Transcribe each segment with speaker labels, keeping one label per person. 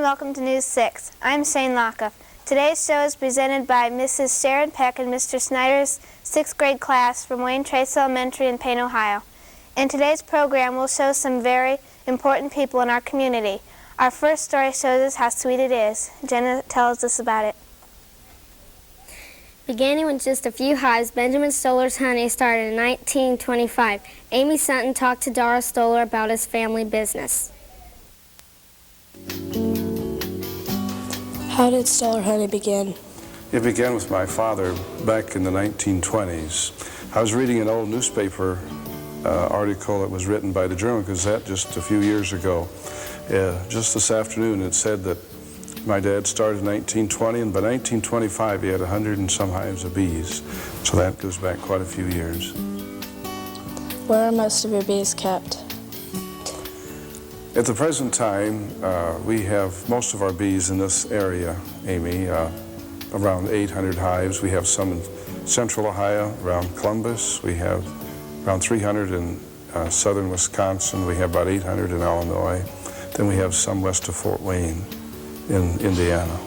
Speaker 1: and welcome to News 6. I'm Shane Lockoff. Today's show is presented by Mrs. Sharon Peck and Mr. Snyder's 6th grade class from Wayne Trace Elementary in Payne, Ohio. In today's program, we'll show some very important people in our community. Our first story shows us how sweet it is. Jenna tells us about it.
Speaker 2: Beginning with just a few hives, Benjamin Stollers Honey started in 1925. Amy Sutton talked to Dara Stoller about his family business.
Speaker 3: How did Stoller Honey begin?
Speaker 4: It began with my father back in the 1920s. I was reading an old newspaper article that was written by the Journal Gazette just a few years ago. Just this afternoon it said that my dad started in 1920, and by 1925 he had 100 and some hives of bees. So that goes back quite a few years.
Speaker 3: Where are most of your bees kept?
Speaker 4: At the present time, we have most of our bees in this area, Amy, around 800 hives. We have some in central Ohio, around Columbus. We have around 300 in southern Wisconsin. We have about 800 in Illinois. Then we have some west of Fort Wayne in Indiana.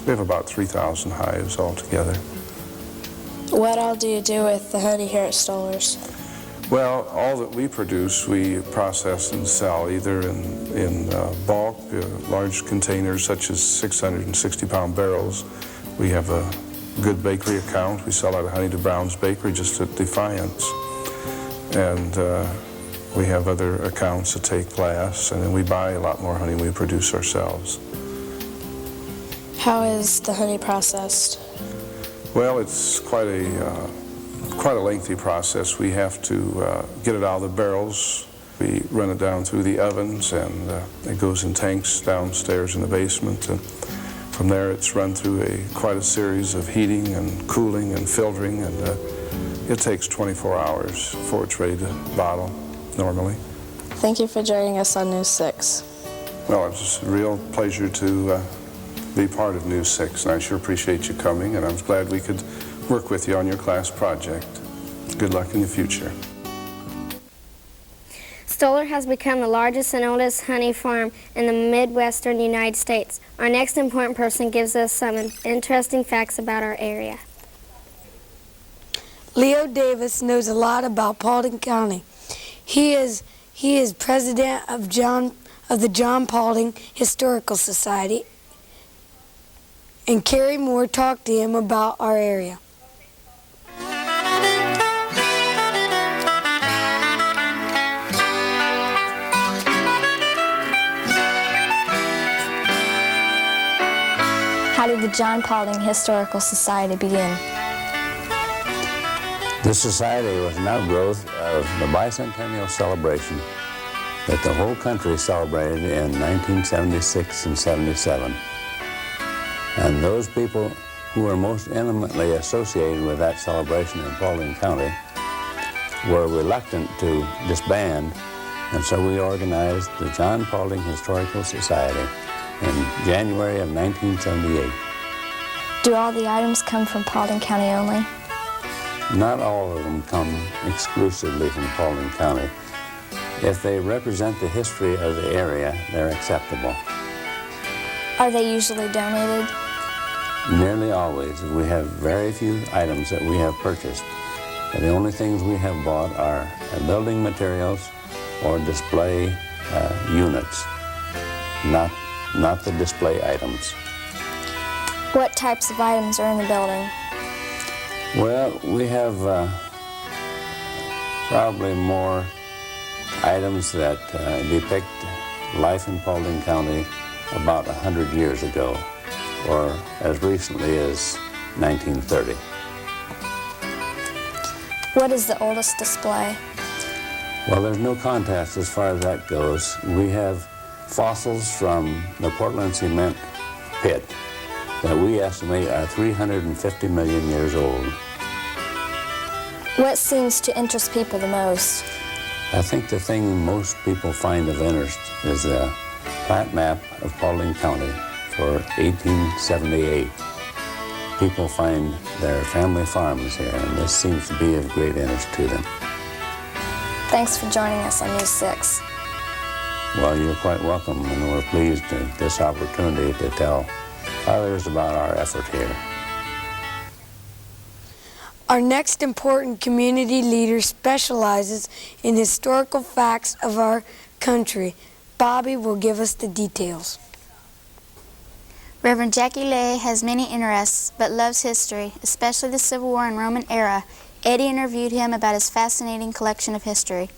Speaker 4: We have about 3,000 hives altogether.
Speaker 3: What all do you do with the honey here at Stollers?
Speaker 4: Well, all that we produce, we process and sell either in bulk, large containers such as 660-pound barrels. We have a good bakery account. We sell out of Honey to Brown's Bakery just at Defiance. And we have other accounts that take glass, and then we buy a lot more honey we produce ourselves.
Speaker 3: How is the honey processed?
Speaker 4: Well, it's quite a lengthy process. We have to get it out of the barrels. We run it down through the ovens, and it goes in tanks downstairs in the basement. And from there, it's run through quite a series of heating and cooling and filtering, and it takes 24 hours before it's ready to bottle normally.
Speaker 3: Thank you for joining us on News 6.
Speaker 4: Well, it's a real pleasure to be part of News 6, and I sure appreciate you coming, and I'm glad we could work with you on your class project. Good luck in the future.
Speaker 2: Stoller has become the largest and oldest honey farm in the Midwestern United States. Our next important person gives us some interesting facts about our area.
Speaker 5: Leo Davis knows a lot about Paulding County. He is president of the John Paulding Historical Society, and Carrie Moore talked to him about our area.
Speaker 1: How did the John Paulding Historical Society begin?
Speaker 6: The society was an outgrowth of the bicentennial celebration that the whole country celebrated in 1976 and 77. And those people who were most intimately associated with that celebration in Paulding County were reluctant to disband, and so we organized the John Paulding Historical Society in January of 1978.
Speaker 1: Do all the items come from Paulding County only?
Speaker 6: Not all of them come exclusively from Paulding County. If they represent the history of the area, they're acceptable.
Speaker 1: Are they usually donated?
Speaker 6: Nearly always. We have very few items that we have purchased. The only things we have bought are building materials or display units, not the display items.
Speaker 1: What types of items are in the building?
Speaker 6: Well, we have probably more items that depict life in Paulding County about 100 years ago, or as recently as 1930.
Speaker 1: What is the oldest display?
Speaker 6: Well, there's no contest as far as that goes. We have fossils from the Portland cement pit that we estimate are 350 million years old.
Speaker 1: What seems to interest people the most?
Speaker 6: I think the thing most people find of interest is a plat map of Paulding County for 1878. People find their family farms here, and this seems to be of great interest to them.
Speaker 1: Thanks for joining us on News 6.
Speaker 6: Well, you're quite welcome, and we're pleased at this opportunity to tell others about our effort here.
Speaker 5: Our next important community leader specializes in historical facts of our country. Bobby will give us the details.
Speaker 7: Reverend Jackie Lay has many interests, but loves history, especially the Civil War and Roman era. Eddie interviewed him about his fascinating collection of history.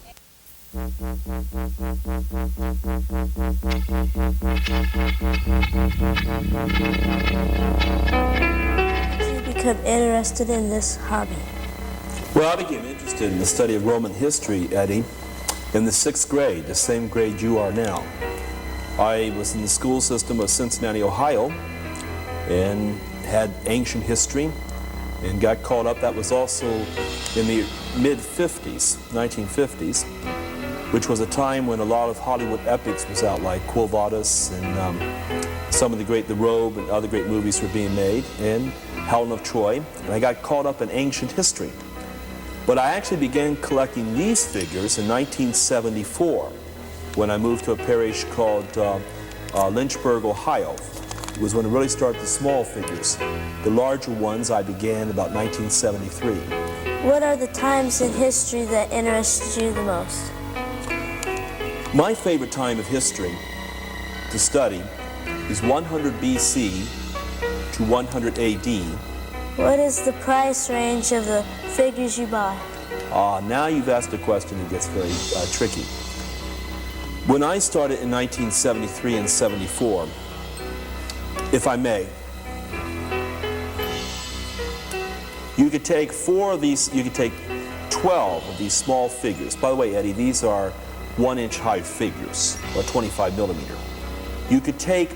Speaker 8: Become interested in this hobby?
Speaker 9: Well, I became interested in the study of Roman history, Eddie, in the 6th grade, the same grade you are now. I was in the school system of Cincinnati, Ohio, and had ancient history, and got caught up. That was also in the mid-50s, 1950s, which was a time when a lot of Hollywood epics was out, like Quo Vadis and some of the great The Robe and other great movies were being made, and Helen of Troy, and I got caught up in ancient history. But I actually began collecting these figures in 1974 when I moved to a parish called Lynchburg, Ohio. It was when I really started the small figures. The larger ones I began about 1973.
Speaker 8: What are the times in history that interested you the most?
Speaker 9: My favorite time of history to study is 100 BC to 100 AD.
Speaker 8: What is the price range of the figures you buy?
Speaker 9: Now you've asked a question that gets very tricky. When I started in 1973 and 74, if I may, you could take 4 of these, you could take 12 of these small figures. By the way, Eddie, these are 1-inch high figures, or 25 millimeter. You could take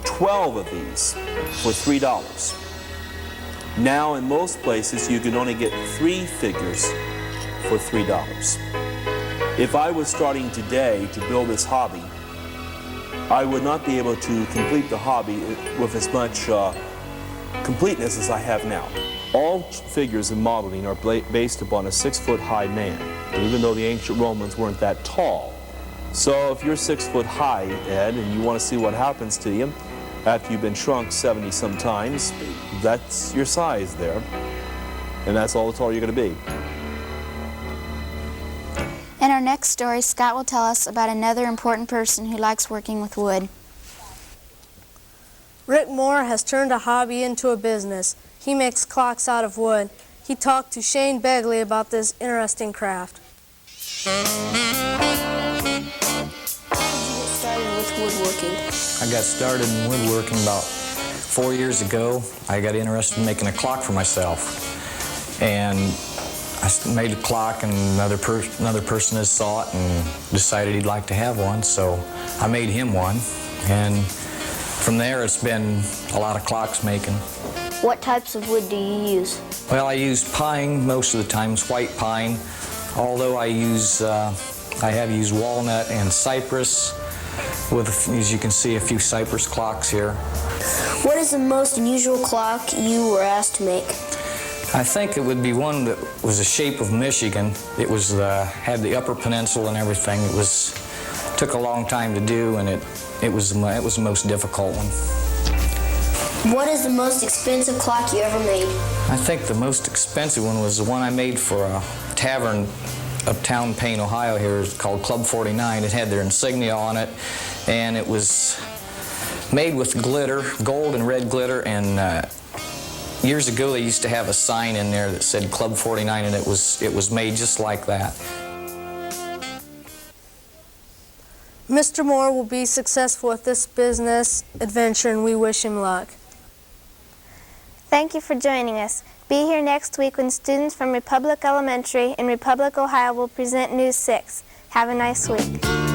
Speaker 9: 12 of these for $3. Now in most places you can only get 3 figures for $3. If I was starting today to build this hobby, I would not be able to complete the hobby with as much completeness as I have now. All figures in modeling are based upon a 6-foot-high man, even though the ancient Romans weren't that tall. So if you're 6 foot high, Ed, and you want to see what happens to you after you've been shrunk 70-some times, that's your size there, and that's all the taller you're going to be.
Speaker 7: In our next story, Scott will tell us about another important person who likes working with wood.
Speaker 10: Rick Moore has turned a hobby into a business. He makes clocks out of wood. He talked to Shane Begley about this interesting craft.
Speaker 8: Woodworking.
Speaker 11: I got started in woodworking about 4 years ago. I got interested in making a clock for myself, and I made a clock, and another person has saw it and decided he'd like to have one, so I made him one, and from there it's been a lot of clocks making.
Speaker 8: What types of wood do you use?
Speaker 11: Well, I use pine most of the time, it's white pine, although I have used walnut and cypress, with, as you can see, a few cypress clocks here.
Speaker 8: What is the most unusual clock you were asked to make?
Speaker 11: I think it would be one that was the shape of Michigan. It was had the Upper Peninsula and everything. It took a long time to do, and it was the most difficult one.
Speaker 8: What is the most expensive clock you ever made?
Speaker 11: I think the most expensive one was the one I made for a tavern uptown Payne, Ohio here, called Club 49. It had their insignia on it, and it was made with glitter, gold and red glitter, and years ago they used to have a sign in there that said Club 49, and it was made just like that.
Speaker 10: Mr. Moore will be successful with this business adventure, and we wish him luck.
Speaker 1: Thank you for joining us. Be here next week when students from Republic Elementary in Republic, Ohio will present News 6. Have a nice week.